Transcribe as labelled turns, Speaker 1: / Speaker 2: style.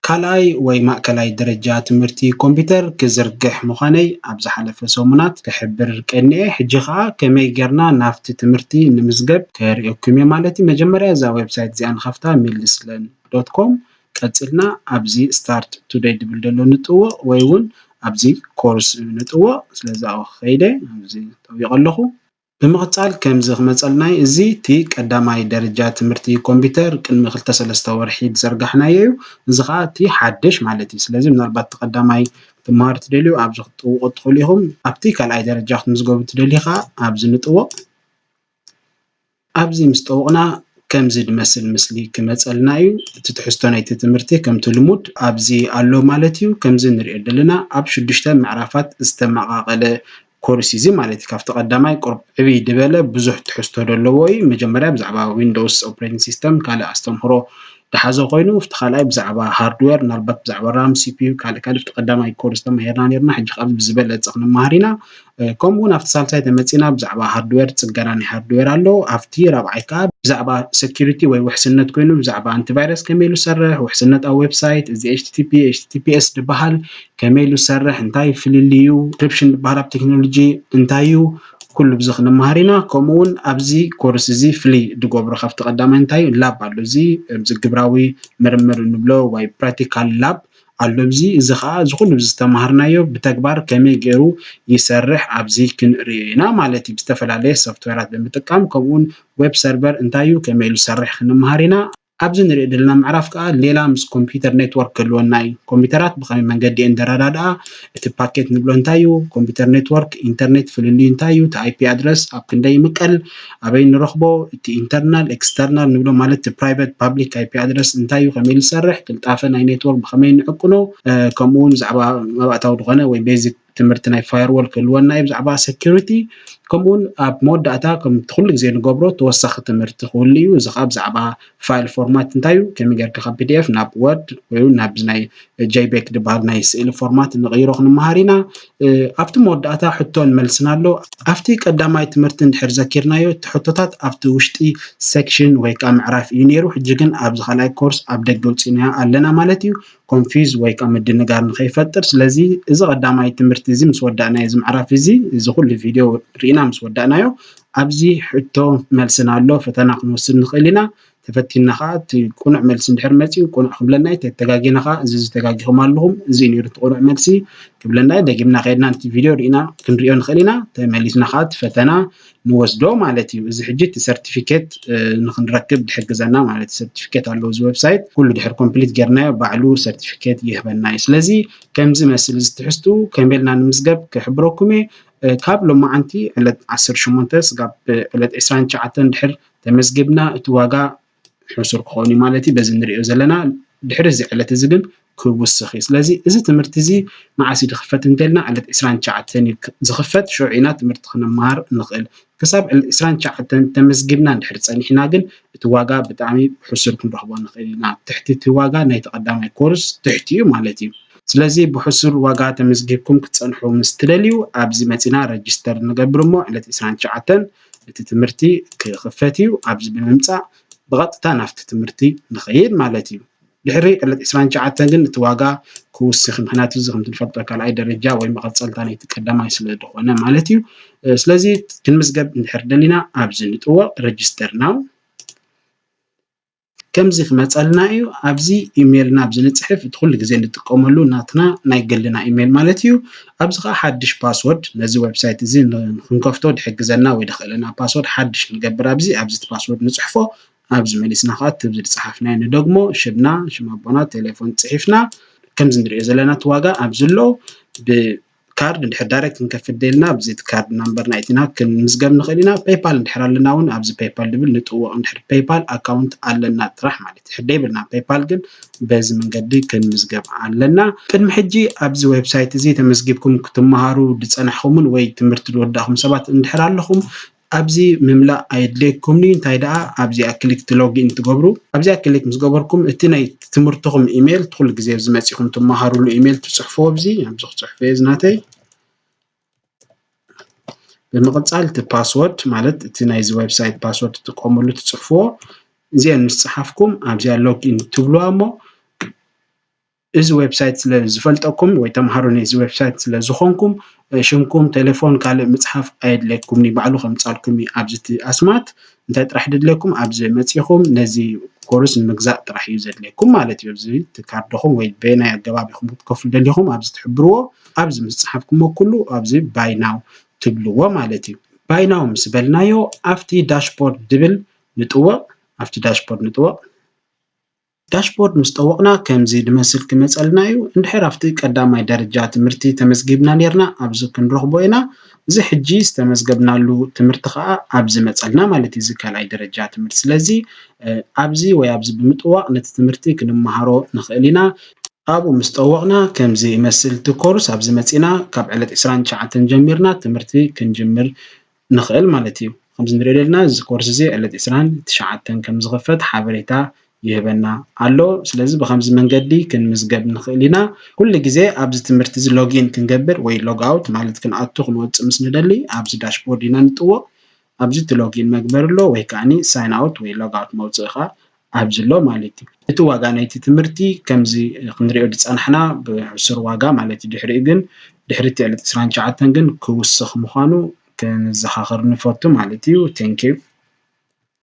Speaker 1: ካልኣይ ወይ ማእከላይ ደረጃ ትምህርቲ ኮምፒተር ክዝርግሕ ምዃነይ ኣብ ዝሓለፈ ሰሙናት ክሕብር ቀኒየ ሕጂ ከዓ ከመይ ጌርና ናብቲ ትምህርቲ ንምዝገብ ከርእየኩም እየ ማለት እዩ መጀመርያ እዛ ዌብሳይት እዚኣ ንኸፍታ milslen.com ቀፂልና ኣብዚ ስታርት ቱዴይ ድብል ዘሎ ንጥውቕ ወይ እውን ኣብዚ ኮርስ ንጥውቕ ስለዚ ኣብኡ ከይደ ኣብዚ ጠቢቕ ኣለኹ ብምቕፃል ከምዚ ክመፀልናይ እዚ እቲ ቀዳማይ ደረጃ ትምህርቲ ኮምፒተር ቅድሚ 2-3 ወርሒ ዝዘርጋሕናዮ እዩ እዚ ከዓ እቲ ሓድሽ ማለት እዩ ስለዚ ምናልባት እቲ ቀዳማይ ትመሃሩ ትደልዩ ኣብዚ ክትጥውቑ ትኽእሉ ኢኹም ኣብቲ ካልኣይ ደረጃ ክትምዝገቡ ትደልዩ ከዓ ኣብዚ ንጥውቕ ኣብዚ ምስ ጠወቕና ከምዚ ድመስል ምስሊ ክመፀልና እዩ እቲ ትሕዝቶ ናይቲ ትምህርቲ ከምቲ ልሙድ ኣብዚ ኣሎ ማለት እዩ ከምዚ ንሪኦ ዘለና ኣብ 6 ምዕራፋት ዝተመቓቐለ ኮርስ እዚ ማለት እዩ ካብቲ ቀዳማይ ቁርብ ዕብይ ድበለ ብዙሕ ትሕዝቶ ዘለዎ እዩ መጀመርያ ብዛዕባ ዊንዶውስ ኦፕሬቲንግ ሲስተም ካልእ ኣስተምህሮ ዝሓዘ ኮይኑ ኣብቲ ካልኣይ ብዛዕባ ሃርድዌር ምናልባት ብዛዕባ ራም ሲፒዩ ካልእ ኣብቲ ቀዳማይ ኮርስ ተማሂርና ነርና ሕጂ ካብ ብዝበለፀ ክንመሃር ኢና ከምኡ እውን ኣብቲ ሳልሳይ ተመፂና ብዛዕባ ሃርድዌር ፅገና ናይ ሃርድዌር ኣሎ ኣብቲ ራብዓይ ከዓ ብዛዕባ ሴኪሪቲ ወይ ውሕስነት ኮይኑ ብዛዕባ አንቲቫይረስ ከመይ ኢሉ ዝሰርሕ ውሕስነት ኣብ ዌብሳይት እዚ HTTPS ዝበሃል ከመይ ኢሉ ዝሰርሕ እንታይ ፍልልዩ ኢንክሪፕሽን ዝበሃል ኣብ ቴክኖሎጂ እንታይ እዩ ኩሉ ብዚ ክንመሃር ኢና ከምኡ እውን ኣብዚ ኮርስ እዚ ፍልይ ዝገብሮ ካብቲ ቀዳማይ እንታይ ላብ ኣሎ እዚ ግብራዊ ምርምር ንብሎ ወይ ፕራክቲካል ላብ ኣሎ እዚ ከዓ እዚ ኩሉ ዝተማሃርናዮ ብተግባር ከመይ ገይሩ ይሰርሕ ኣብዚ ክንሪኦ ኢና ማለት እዩ ዝተፈላለየ ሶፍትዌራት ብምጥቃም ከምኡ እውን ዌብ ሰርቨር እንታይ እዩ ከመይ ኢሉ ዝሰርሕ ክንመሃር ኢና ኣብዚ ንሪኦ ዘለና ምዕራፍ ከዓ ሌላ ምስ ኮምፒተር ኔትወርክ ክህልወና እዩ ኮምፒተራት ብኸመይ መንገዲ እየን ተረዳድኣ እቲ ፓኬት ንብሎ እንታይ እዩ ኮምፒተር ኔትወርክ ኢንተርኔት ፍልልዩ እንታይ እዩ እቲ IP ኣድረስ ኣብ ክንደይ ይምቀል ኣበይ ንረኽቦ እቲ ኢንተርናል ኤክስተርናል ንብሎ ማለት እቲ ፕራይቬት ፓብሊክ IP ኣድረስ እንታይ እዩ ከመይ ኢሉ ዝሰርሕ ቅልጣፈ ናይ ኔትወርክ ብኸመይ ንዕቅኖ ከምኡ እውን ብዛዕባ መባእታዊ ዝኾነ ወይ ቤዚክ ትምህርቲ ናይ ፋየርዎል ክህልወና እዩ ብዛዕባ ሴኪሪቲ ከምኡ እውን ኣብ መወዳእታ ከምቲ ኩሉ ግዜ ንገብሮ ተወሳኺ ትምህርቲ ክህሉ እዩ እዚ ከዓ ብዛዕባ ፋይል ፎርማት እንታይ እዩ ከመይ ጌርካ ካብ PDF ናብ ወርድ ወይ እውን ናብ ናይ JPEG ዝበሃል ናይ ስእሊ ፎርማት ንቕይሮ ክንመሃር ኢና ኣብቲ መወዳእታ ሕቶ ንመልስና ኣሎ ኣብቲ ቀዳማይ ትምህርቲ እንድሕር ዘኪርናዮ እቲ ሕቶታት ኣብቲ ውሽጢ ሴክሽን ወይ ከዓ ምዕራፍ እዩ ነይሩ ሕጂ ግን ኣብዚ ካልኣይ ኮርስ ኣብ ደገ ውፂና ኣለና ማለት እዩ ኮንፊዝ ወይ ከዓ ምድንጋር ንኸይፈጥር ስለዚ እዚ ቀዳማይ ትምህርቲ እዚ ምስ ወዳእናዮ እዚ ምዕራፍ እዚ ኩሉ ቪድዮ ርኢና ምስ ወዳእናዮ ኣብዚ ሕቶ መልስና ኣሎ ፈተና ክንወስድ ንኽእል ኢና ተፈቲና ከዓ እቲ ቁኑዕ መልሲ እንድሕር መፂኡ ቁኑዕ ክብለና እዩ ተጋጊና ከዓ እዚ ተጋጊኹም ኣለኹም እዚ ነይሩ እቲ ቁኑዕ መልሲ ክብለና ደጊምና ከይድና ነቲ ቪድዮ ርኢና ክንሪኦ ንኽእል ኢና ተመሊስና ከዓ እቲ ፈተና ንወስዶ ማለት እዩ እዚ ሕጂ እቲ ሰርቲፊኬት ንክንረክብ ዝሕግዘና ማለት እዩ ሰርቲፊኬት ኣለዎ እዚ ዌብሳይት ኩሉ ድሕር ኮምፕሊት ጌርናዮ ባዕሉ ሰርቲፊኬት ይህበና እዩ ስለዚ ከምዚ መስሊ ዝትሕዝቱ ከመይ ኢልና ንምዝገብ ክሕብረኩም እየ ካብ ሎማዓንቲ ዕለት 18 ስጋብ ዕለት 29 ድሕር ተመዝጊብና እቲ ዋጋ ሕሱር ክኸውን እዩ ማለት እዩ በዚ ንሪኦ ዘለና ድሕሪ እዚ ዕለት እዚ ግን ክውስኽ እዩ ስለዚ እዚ ትምህርቲ እዚ መዓስ እዩ ዝኽፈት እንተኢልና ዕለት 29 እዩ ዝኽፈት ሽዑ ኢና ትምህርቲ ክንመሃር ንኽእል ክሳብ ዕለት 29 ተመዝጊብና እንድሕር ፀኒሕና ግን እቲ ዋጋ ብጣዕሚ ብሕሱር ክንረኽቦ ንኽእል ኢና ትሕቲ እቲ ዋጋ ናይቲ ቀዳማይ ኮርስ ትሕቲ እዩ ማለት እዩ ስለዚ ብሕሱር ዋጋ ተመዝጊብኩም ክትፀንሑ ምስ ትደልዩ ኣብዚ መፂና ረጅስተር ንገብር እሞ ዕለት 29 እቲ ትምህርቲ ክኽፈት እዩ ኣብዚ ብምምፃእ ብቐጥታ ናብቲ ትምህርቲ ንኸይድ ማለት እዩ ድሕሪ ዕለት 29 ግን እቲ ዋጋ ክውስኽ ምክንያቱ እዚ ከምቲ ንፈልጦ ካልኣይ ደረጃ ወይ መቐፀልታ ናይቲ ቀዳማይ ስለ ዝኾነ ማለት እዩ ስለዚ ክንምዝገብ እንድሕር ደሊና ኣብዚ ንጥወቕ ረጅስተር ናው ከምዚ ክመፀልና እዩ ኣብዚ ኢሜይልና ኣብዚ ንፅሕፍ እቲ ኩሉ ግዜ እንጥቀመሉ ናትና ናይ ገልና ኢሜይል ማለት እዩ ኣብዚ ከዓ ሓድሽ ፓስወርድ ነዚ ዌብሳይት እዚ ንክንከፍቶ ዝሕግዘና ወይ ደኽእለና ፓስወርድ ሓድሽ ንገብር ኣብዚ እቲ ፓስወርድ ንፅሕፎ ኣብዚ መሊስና ከዓ እቲ ዝፀሓፍናዮ ንደግሞ ሽምና ሽም ኣቦና ቴሌፎን ፅሒፍና ከምዚ ንሪኦ ዘለና እቲ ዋጋ ኣብዚ ኣሎ ብካርድ እንድሕር ዳይሬክት ክንከፍል ደልና ኣብዚ እቲ ካርድ ናምበር ናይትና ክንምዝገብ ንኽእል ኢና ፔይፓል እንድሕር ኣለና እውን ኣብዚ ፔይፓል ድብል ንጥውቕ እንድሕር ፔይፓል ኣካውንት ኣለና ጥራሕ ማለት እዩ ሕደ ይብልና ፔይፓል ግን በዚ መንገዲ ክንምዝገብ ኣለና ቅድሚ ሕጂ ኣብዚ ዌብሳይት እዚ ተመዝጊብኩም ክትመሃሩ ዝፀናሕኹምን ወይ ትምህርቲ ዝወዳእኹም ሰባት እንድሕር ኣለኹም ኣብዚ ምምላእ ኣየድልየኩምኒ እንታይ ደኣ ኣብዚኣ ክሊክ ሎጊን ትገብሩ ኣብዚኣ ክሊክ ምስ ገበርኩም እቲ ናይ ትምህርትኹም ኢሜይል ኩሉ ግዜ ዝመፂኹም ትመሃሩሉ ኢሜይል ትፅሕፍዎ ኣብዚ ክፅሕፈ እየ ዝናተይ ብምቕፃል እቲ ፓስወርድ ማለት እቲ ናይዚ ዌብሳይት ፓስወርድ ትጥቀመሉ ትፅሕፍዎ እዚአን ምስ ፀሓፍኩም ኣብዚኣ ሎጊን ትብልዋ እሞ እዚ ዌብሳይት ስለ ዝፈልጠኩም ወይ ተምሃሮ ነዚ ዌብሳይት ስለ ዝኾንኩም ሽምኩም ቴሌፎን ካልእ ምፅሓፍ ኣየድልየኩምኒ ባዕሉ ከምፃልኩም እዩ ኣብዚ እቲ ኣስማት እንታይ ጥራሕ ድድልየኩም ኣብዚ መፂኹም ነዚ ኮርስ ንምግዛእ ጥራሕ እዩ ዘድልየኩም ማለት እዩ። እዚ እቲ ካርድኹም ወይ በየናይ ኣገባብ ኢኹም ክትከፍሉ ደሊኹም ኣብዚ ትሕብርዎ ኣብዚ ምስ ፀሓፍኩሞ ኩሉ ኣብዚ ባይ ናው ትብልዎ ማለት እዩ። ባይ ናው ምስ በልናዮ ኣብቲ ዳሽቦርድ ድብል ንጥወቕ ኣብቲ ዳሽቦርድ ንጥወቕ ዳሽቦርድ ምስ ጠወቕና ከምዚ ድመስል ክመፀልና እዩ። እንድሕር ኣብቲ ቀዳማይ ደረጃ ትምህርቲ ተመዝጊብና ነርና ኣብዚ ክንረኽቦ ኢና። እዚ ሕጂ ዝተመዝገብናሉ ትምህርቲ ከዓ ኣብዚ መፀልና ማለት እዩ። እዚ ካልኣይ ደረጃ ትምህርቲ ስለዚ ኣብዚ ወይ ኣብዚ ብምጥዋቕ ነቲ ትምህርቲ ክንመሃሮ ንኽእል ኢና። ኣብኡ ምስ ጠወቕና ከምዚ ይመስል እቲ ኮርስ ኣብዚ መፂና ካብ ዕለት 29 ጀሚርና ትምህርቲ ክንጅምር ንኽእል ማለት እዩ። ከምዚ ንሪኦ ዘለና እዚ ኮርስ እዚ ዕለት 29 ከም ዝኽፈት ሓበሬታ ይህበና ኣሎ። ስለዚ ብከምዚ መንገዲ ክንምዝገብ ንኽእል ኢና። ኩሉ ግዜ ኣብዚ ትምህርቲ እዚ ሎጊን ክንገብር ወይ ሎግ ኣውት ማለት ክንኣቱ ክንወፅእ ምስ ንደሊ ኣብዚ ዳሽቦርድ ኢና ንጥወቕ። ኣብዚ እቲ ሎጊን መግበር ኣሎ ወይ ከዓኒ ሳይን ኣውት ወይ ሎግ ኣውት መውፅኢ ከዓ ኣብዚ ኣሎ ማለት እዩ። እቲ ዋጋ ናይቲ ትምህርቲ ከምዚ ክንሪኦ ዝፀናሕና ብሕሱር ዋጋ ማለት እዩ። ድሕሪኡ ግን ድሕሪ እቲ ዕለት 29 ግን ክውስኽ ምዃኑ ክንዘኻኽር ንፈቱ ማለት እዩ። ቴንኪዩ